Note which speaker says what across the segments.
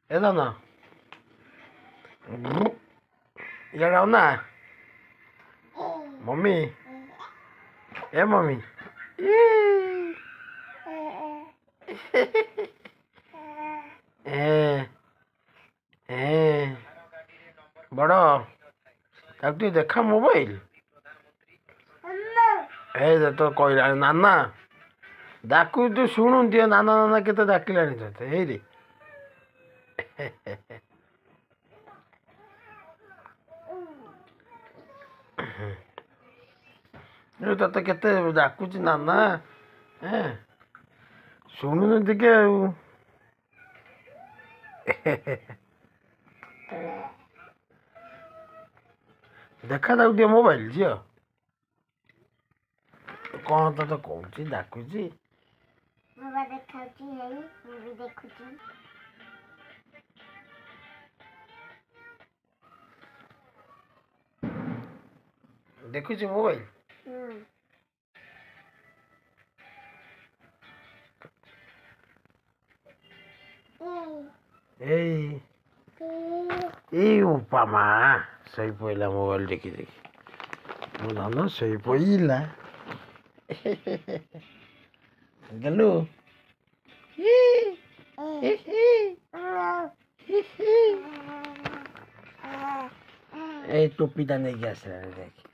Speaker 1: ଏ ଧନ ଇଆଡ଼େ ଆଉ ନା ମମି ଏ ମମି ବଡ଼ ତାକୁ ଟିକେ ଦେଖା ମୋବାଇଲ ଏ ତ କହିଲାଣି ନାନା ଡାକୁ ତୁ ଶୁଣୁ ଟିକେ ନାନା ନାନା କେତେ ଡାକିଲାଣି ତତେ ହେଇରେ ତତେ କେତେ ଡାକୁଛି ନାନା ଶୁଣୁନି ଟିକେ ଆଉ ଦେଖା ତାକୁ ଟିକେ ମୋବାଇଲ ଝିଅ କ'ଣ ତତେ କହୁଛି ଡାକୁଛି ଦେଖୁଛି ମୋବାଇଲ ଏଇ ଉପମା ଶୋଇ ପଇଲା ମୋବାଇଲ ଦେଖି ଦେଖି ମୋ ଧନ ଶୋଇ ପଇଲା ଗଲୁ ଏଇ ଟୋପିଟା ନେଇକି ଆସିଲାଣି ଦେଖ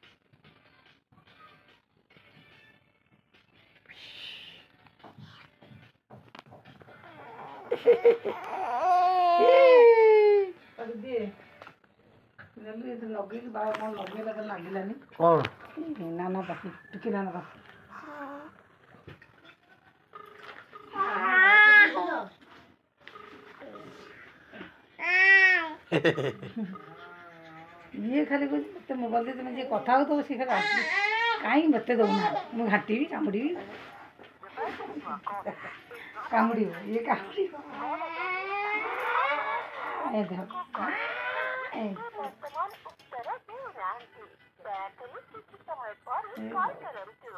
Speaker 1: କ'ଣ
Speaker 2: ନାନା ପାଖି ଟିକେ ନାନା ପାଖି ଇଏ ଖାଲି କହୁଛି ମୋତେ ମୋବାଇଲ ଦେଇ ତୁମେ ଯିଏ କଥା ହେଉଥିବ ସେ ଖାଲି ଆସିବି କାହିଁକି ମୋତେ ଦେଉନା ମୁଁ ଘାଟିବି କାମୁଡ଼ିବି କାମୁଡ଼ିବ ଇଏ କାମୁଡ଼ିବ ଏ ଦେହ ବର୍ତ୍ତମାନ ଉତ୍ତର ଦେଉନାହାନ୍ତି ଦୟାକରି କିଛି ସମୟ ପରେ କଲ୍ କରନ୍ତୁ